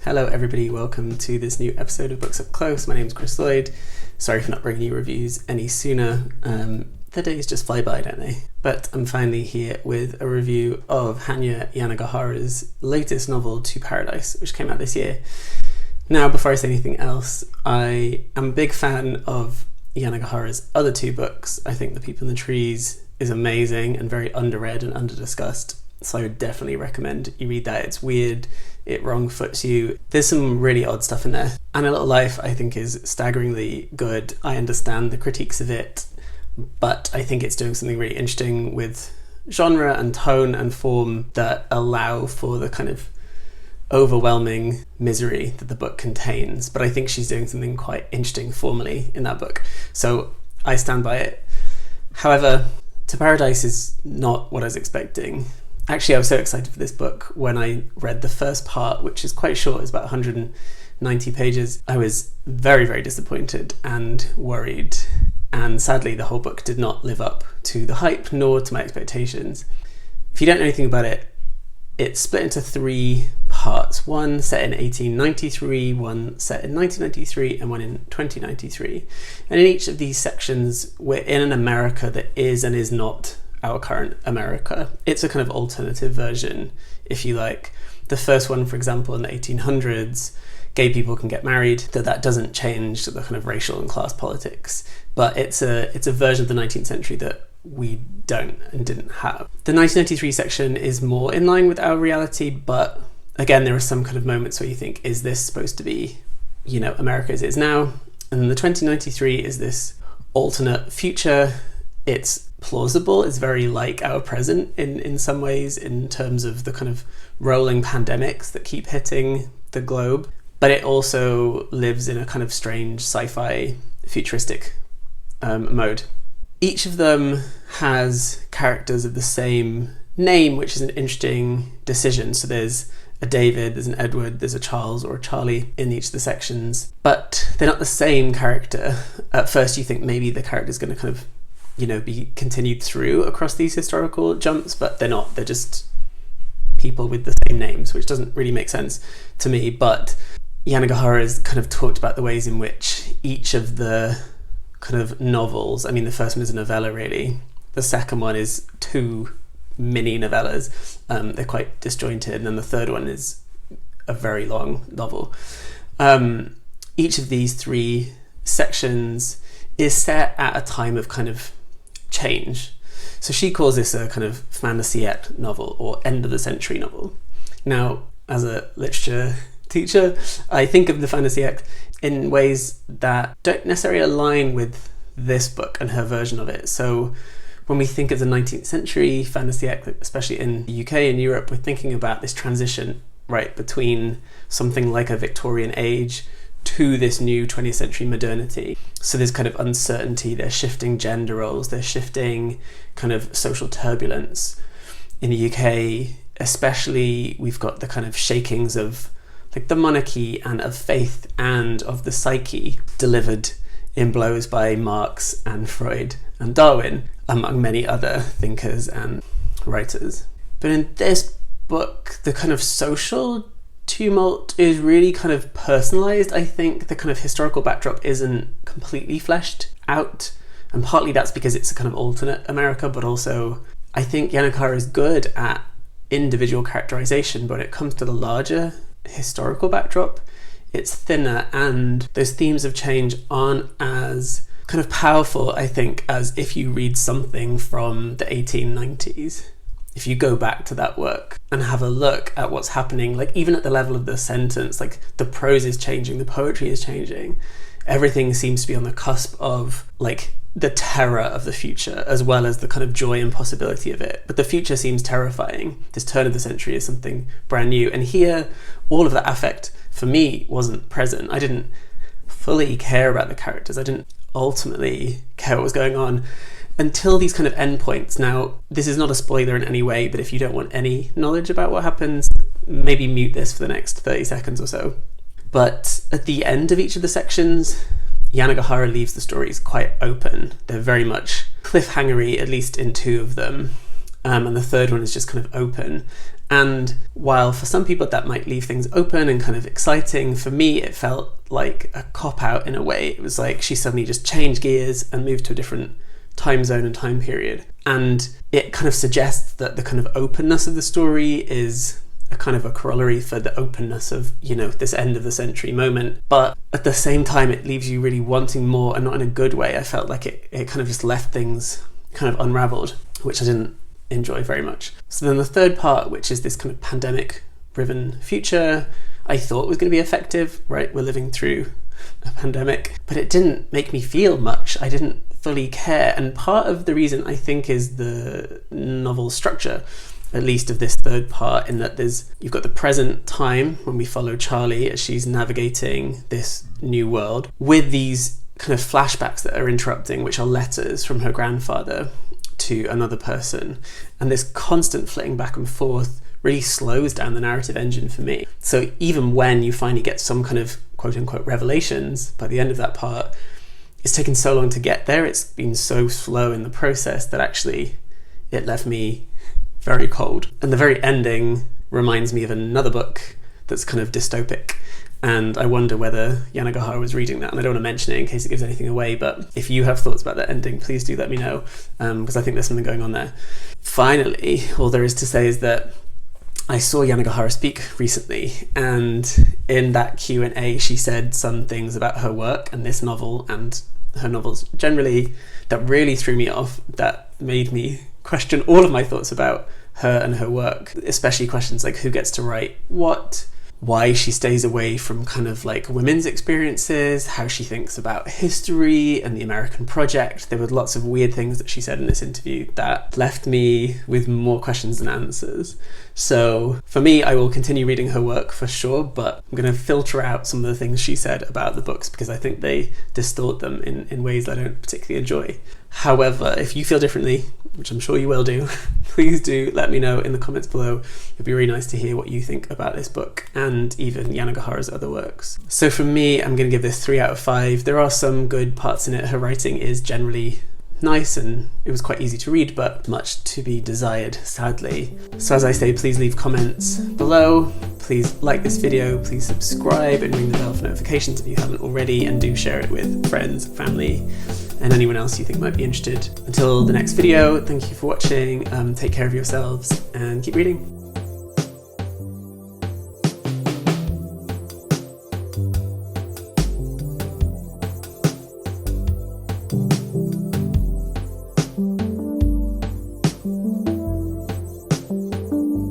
Hello everybody, welcome to this new episode of Books Up Close. My name's Chris Lloyd. Sorry for not bringing you reviews any sooner. The days just fly by, don't they? But I'm finally here with a review of Hanya Yanagihara's latest novel, To Paradise, which came out this year. Now, before I say anything else, I am a big fan of Yanagihara's other two books. I think The People in the Trees is amazing and very underread and underdiscussed. So I would definitely recommend you read that. It's weird, it wrong foots you. There's some really odd stuff in there. And A Little Life, I think, is staggeringly good. I understand the critiques of it, but I think it's doing something really interesting with genre and tone and form that allow for the kind of overwhelming misery that the book contains. But I think she's doing something quite interesting formally in that book. So I stand by it. However, To Paradise is not what I was expecting. Actually, I was so excited for this book when I read the first part, which is quite short, it's about 190 pages. I was very, very disappointed and worried. And sadly, the whole book did not live up to the hype nor to my expectations. If you don't know anything about it, it's split into three parts. One set in 1893, one set in 1993, and one in 2093. And in each of these sections, we're in an America that is and is not our current America. It's a kind of alternative version, if you like. The first one, for example, in the 1800s, gay people can get married. That doesn't change the kind of racial and class politics, but it's a version of the 19th century that we don't and didn't have. The 1993 section is more in line with our reality, but again, there are some kind of moments where you think, is this supposed to be, America as it is now? And then the 2093 is this alternate future. It's plausible, it's very like our present in some ways, in terms of the kind of rolling pandemics that keep hitting the globe, but it also lives in a kind of strange sci-fi futuristic mode. Each of them has characters of the same name, which is an interesting decision. So there's a David, there's an Edward, there's a Charles or a Charlie in each of the sections, but they're not the same character. At first you think maybe the character's going to kind of be continued through across these historical jumps, but they're not. They're just people with the same names, which doesn't really make sense to me. But Yanagihara has kind of talked about the ways in which each of the kind of novels, the first one is a novella really, the second one is two mini novellas, they're quite disjointed, and then the third one is a very long novel. Each of these three sections is set at a time of kind of change. So she calls this a kind of fin de siècle novel, or end of the century novel. Now, as a literature teacher, I think of the fin de siècle in ways that don't necessarily align with this book and her version of it. So when we think of the 19th century fin de siècle, especially in the UK and Europe, we're thinking about this transition, right, between something like a Victorian age to this new 20th century modernity. So there's kind of uncertainty, there's shifting gender roles, there's shifting kind of social turbulence. In the UK especially, we've got the kind of shakings of like the monarchy and of faith and of the psyche, delivered in blows by Marx and Freud and Darwin, among many other thinkers and writers. But in this book, the kind of social tumult is really kind of personalized. I think the kind of historical backdrop isn't completely fleshed out, and partly that's because it's a kind of alternate America, but also I think Yanagihara is good at individual characterization, but when it comes to the larger historical backdrop, it's thinner, and those themes of change aren't as kind of powerful, I think, as if you read something from the 1890s. If you go back to that work and have a look at what's happening, like even at the level of the sentence, like the prose is changing, the poetry is changing, everything seems to be on the cusp of like the terror of the future, as well as the kind of joy and possibility of it. But the future seems terrifying. This turn of the century is something brand new. And here, all of that affect for me wasn't present. I didn't fully care about the characters. I didn't ultimately care what was going on until these kind of endpoints. Now, this is not a spoiler in any way, but if you don't want any knowledge about what happens, maybe mute this for the next 30 seconds or so. But at the end of each of the sections, Yanagihara leaves the stories quite open. They're very much cliffhangery, at least in two of them. And the third one is just kind of open. And while for some people that might leave things open and kind of exciting, for me it felt like a cop-out in a way. It was like she suddenly just changed gears and moved to a different time zone and time period. And it kind of suggests that the kind of openness of the story is a kind of a corollary for the openness of, you know, this end of the century moment. But at the same time, it leaves you really wanting more, and not in a good way. I felt like it kind of just left things kind of unraveled, which I didn't enjoy very much. So then the third part, which is this kind of pandemic-driven future, I thought was going to be effective, right? We're living through a pandemic, but it didn't make me feel much. I didn't fully care. And part of the reason, I think, is the novel structure, at least of this third part, in that you've got the present time when we follow Charlie as she's navigating this new world, with these kind of flashbacks that are interrupting, which are letters from her grandfather to another person. And this constant flitting back and forth really slows down the narrative engine for me. So even when you finally get some kind of quote unquote revelations by the end of that part, it's taken so long to get there. It's been so slow in the process that actually it left me very cold. And the very ending reminds me of another book that's kind of dystopic. And I wonder whether Yanagihara was reading that. And I don't want to mention it in case it gives anything away, but if you have thoughts about that ending, please do let me know, because I think there's something going on there. Finally, all there is to say is that I saw Yanagihara speak recently, and in that Q&A she said some things about her work and this novel and her novels generally that really threw me off, that made me question all of my thoughts about her and her work, especially questions like who gets to write what, why she stays away from kind of like women's experiences, how she thinks about history and the American project. There were lots of weird things that she said in this interview that left me with more questions than answers. So for me, I will continue reading her work for sure, but I'm going to filter out some of the things she said about the books because I think they distort them in ways that I don't particularly enjoy. However, if you feel differently, which I'm sure you will do, please do let me know in the comments below. It'd be really nice to hear what you think about this book and even Yanagihara's other works. So for me, I'm going to give this 3 out of 5. There are some good parts in it. Her writing is generally nice and it was quite easy to read, but much to be desired, sadly. So as I say, please leave comments below. Please like this video, please subscribe and ring the bell for notifications if you haven't already, and do share it with friends, family, and anyone else you think might be interested. Until the next video, thank you for watching, take care of yourselves and keep reading.